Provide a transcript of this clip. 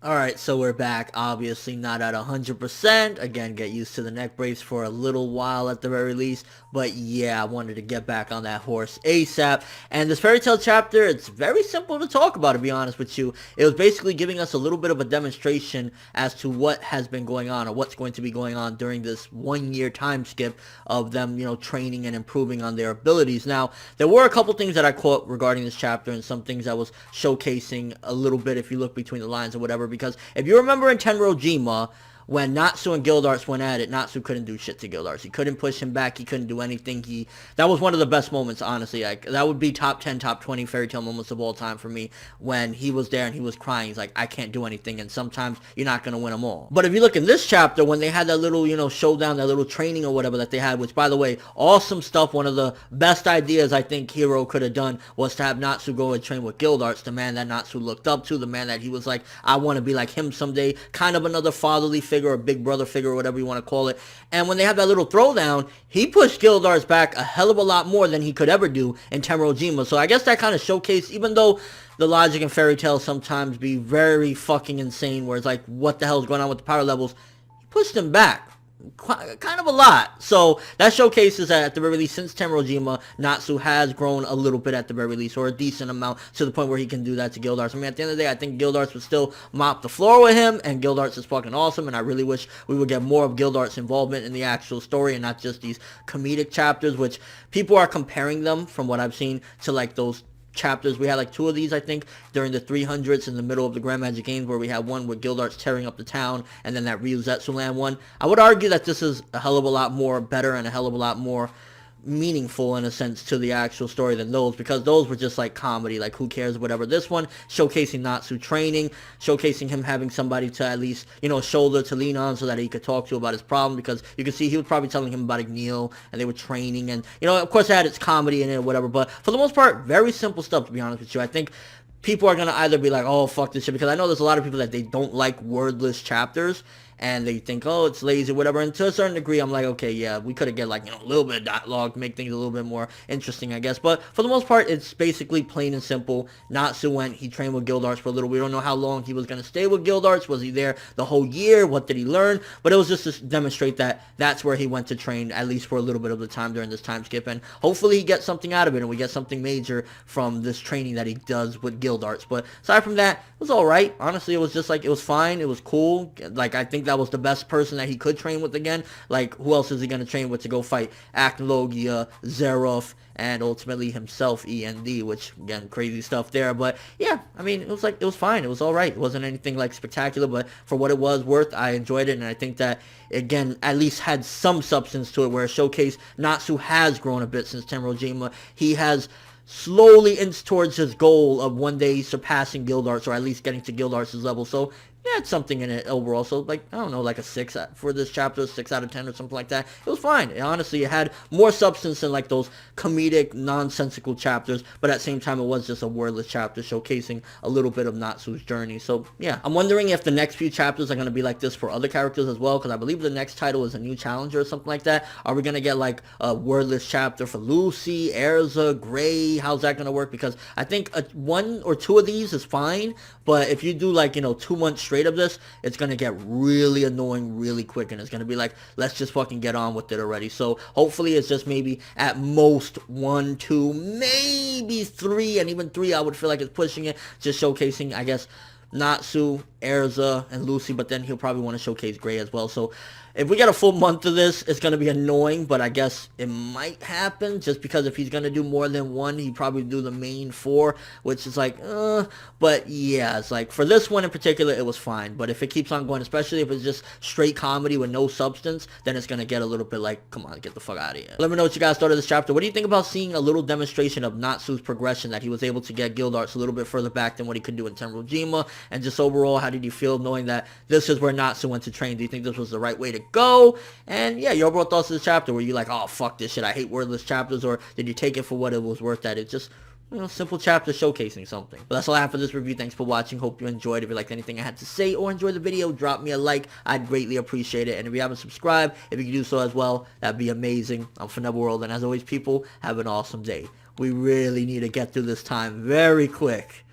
Alright, so we're back. Obviously not at 100%. Again, get used to the neck brace for a little while at the very least. But yeah, I wanted to get back on that horse ASAP. And this fairy tale chapter, it's very simple to talk about, to be honest with you. It was basically giving us a little bit of a demonstration as to what has been going on or what's going to be going on during this 1 year time skip of them, training and improving on their abilities. Now, there were a couple things that I caught regarding this chapter and some things I was showcasing a little bit if you look between the lines or whatever, because if you remember in Tenrojima, when Natsu and Gildarts went at it, Natsu couldn't do shit to Gildarts. He couldn't push him back. He couldn't do anything. That was one of the best moments, honestly. That would be top 10, top 20 fairy tale moments of all time for me, when he was there and he was crying. He's like, I can't do anything, and sometimes you're not going to win them all. But if you look in this chapter, when they had that little, showdown, that little training or whatever that they had, which, by the way, awesome stuff. One of the best ideas I think Hero could have done was to have Natsu go and train with Gildarts, the man that Natsu looked up to, the man that he was like, I want to be like him someday, kind of another fatherly figure or big brother figure or whatever you want to call it. And when they had that little throwdown, he pushed Gildarts back a hell of a lot more than he could ever do in Tenrojima. So I guess that kind of showcased, even though the logic in fairy tales sometimes be very fucking insane, where it's like, what the hell is going on with the power levels, he pushed him back kind of a lot. So that showcases that at the very least, since Tenrojima, Natsu has grown a little bit at the very least, or a decent amount, to the point where he can do that to Gildarts. I mean, at the end of the day, I think Gildarts would still mop the floor with him, and Gildarts is fucking awesome, and I really wish we would get more of Gildarts' involvement in the actual story and not just these comedic chapters, which people are comparing them, from what I've seen, to like those chapters. We had like two of these, I think, during the 300s in the middle of the Grand Magic Games, where we had one with Gildarts tearing up the town, and then that Ryuzetsu Land one. I would argue that this is a hell of a lot more better and a hell of a lot more meaningful in a sense to the actual story than those, because those were just like comedy, like who cares, whatever. This one showcasing Natsu training, showcasing him having somebody to at least, a shoulder to lean on so that he could talk to about his problem, because you can see he was probably telling him about Igneel, and they were training, and of course it had its comedy in it or whatever, but for the most part, very simple stuff, to be honest with you. I think people are going to either be like, oh, fuck this shit, because I know there's a lot of people that they don't like wordless chapters, and they think, oh, it's lazy, whatever. And to a certain degree, I'm like, okay, yeah, we could have get like, a little bit of dialogue, make things a little bit more interesting, I guess. But for the most part, it's basically plain and simple. Natsu went, he trained with Gildarts for a little. We don't know how long he was going to stay with Gildarts. Was he there the whole year? What did he learn? But it was just to demonstrate that that's where he went to train, at least for a little bit of the time during this time skip. And hopefully he gets something out of it, and we get something major from this training that he does with Gildarts. But aside from that, it was alright. Honestly, it was just like, it was fine. It was cool. Like, I think that was the best person that he could train with again. Like, who else is he going to train with to go fight Acnologia, Zerov, and ultimately himself, END, which, again, crazy stuff there. But, yeah, I mean, it was fine. It was alright. It wasn't anything, like, spectacular, but for what it was worth, I enjoyed it, and I think that, again, at least had some substance to it, where it showcased Natsu has grown a bit since Tenrojima. He has slowly inched towards his goal of one day surpassing Gildarts, or at least getting to Gildarts' level. So yeah, it's something in it overall. So like, I don't know, like a 6 for this chapter, 6 out of 10 or something like that. It was fine. Honestly, it had more substance than like those comedic, nonsensical chapters, but at the same time, it was just a wordless chapter showcasing a little bit of Natsu's journey. So yeah, I'm wondering if the next few chapters are going to be like this for other characters as well, because I believe the next title is a new challenger or something like that. Are we going to get like a wordless chapter for Lucy, Erza, Gray? How's that going to work? Because I think 1 or 2 of these is fine, but if you do like, 2 months straight of this, it's going to get really annoying really quick, and it's going to be like, let's just fucking get on with it already. So hopefully it's just maybe at most 1, 2, maybe 3, and even 3 I would feel like it's pushing it, just showcasing, I guess, Natsu, Erza, and Lucy, but then he'll probably want to showcase Gray as well. So if we get a full month of this, it's going to be annoying, but I guess it might happen, just because if he's going to do more than 1, he'd probably do the main 4, which is like, but yeah, it's like, for this one in particular, it was fine, but if it keeps on going, especially if it's just straight comedy with no substance, then it's going to get a little bit like, come on, get the fuck out of here. Let me know what you guys thought of this chapter. What do you think about seeing a little demonstration of Natsu's progression, that he was able to get Gildarts a little bit further back than what he could do in Tenrojima, and just overall, how did you feel knowing that this is where Natsu went to train? Do you think this was the right way to go? And yeah, your overall thoughts of this chapter. Were you like, oh, fuck this shit, I hate wordless chapters, or did you take it for what it was worth, that it's just, simple chapter showcasing something? But that's all I have for this review. Thanks for watching. Hope you enjoyed. If you liked anything I had to say or enjoyed the video, drop me a like. I'd greatly appreciate it. And if you haven't subscribed, if you could do so as well, that'd be amazing. I'm ForneverWorld, and as always, people, have an awesome day. We really need to get through this time very quick.